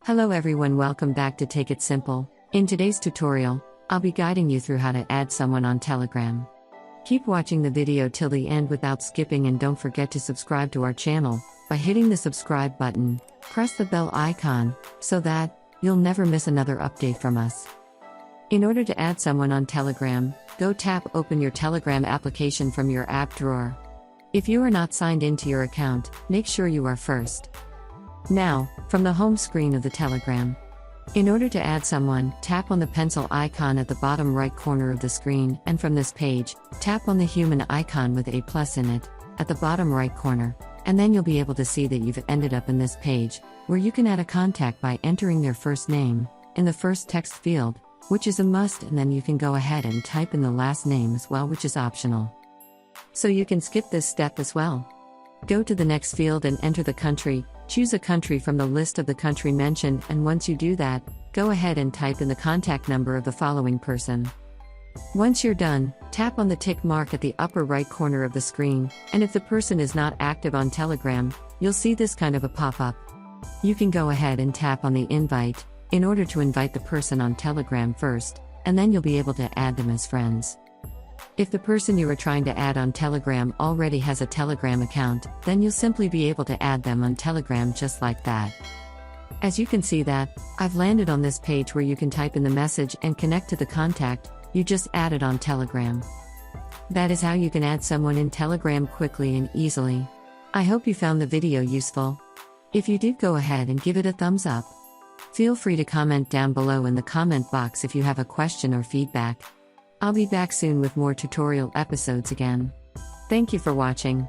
Hello everyone, welcome back to Take It Simple. In today's tutorial, I'll be guiding you through how to add someone on Telegram. Keep watching the video till the end without skipping, and don't forget to subscribe to our channel by hitting the subscribe button. Press the bell icon so that you'll never miss another update from us. In order to add someone on Telegram, go tap Open your Telegram application from your app drawer. If you are not signed into your account, make sure you are first. Now, from the home screen of the Telegram. In order to add someone, tap on the pencil icon at the bottom right corner of the screen, and from this page, tap on the human icon with a plus in it, at the bottom right corner, and then you'll be able to see that you've ended up in this page, where you can add a contact by entering their first name, in the first text field, which is a must, and then you can go ahead and type in the last name as well, which is optional. So you can skip this step as well. Go to the next field and enter the country. Choose a country from the list of the country mentioned, and once you do that, go ahead and type in the contact number of the following person. Once you're done, tap on the tick mark at the upper right corner of the screen, and if the person is not active on Telegram, you'll see this kind of a pop-up. You can go ahead and tap on the invite, in order to invite the person on Telegram first, and then you'll be able to add them as friends. If the person you are trying to add on Telegram already has a Telegram account, then you'll simply be able to add them on Telegram just like that. As you can see that, I've landed on this page where you can type in the message and connect to the contact you just added on Telegram. That is how you can add someone in Telegram quickly and easily. I hope you found the video useful. If you did, go ahead and give it a thumbs up. Feel free to comment down below in the comment box if you have a question or feedback. I'll be back soon with more tutorial episodes again. Thank you for watching.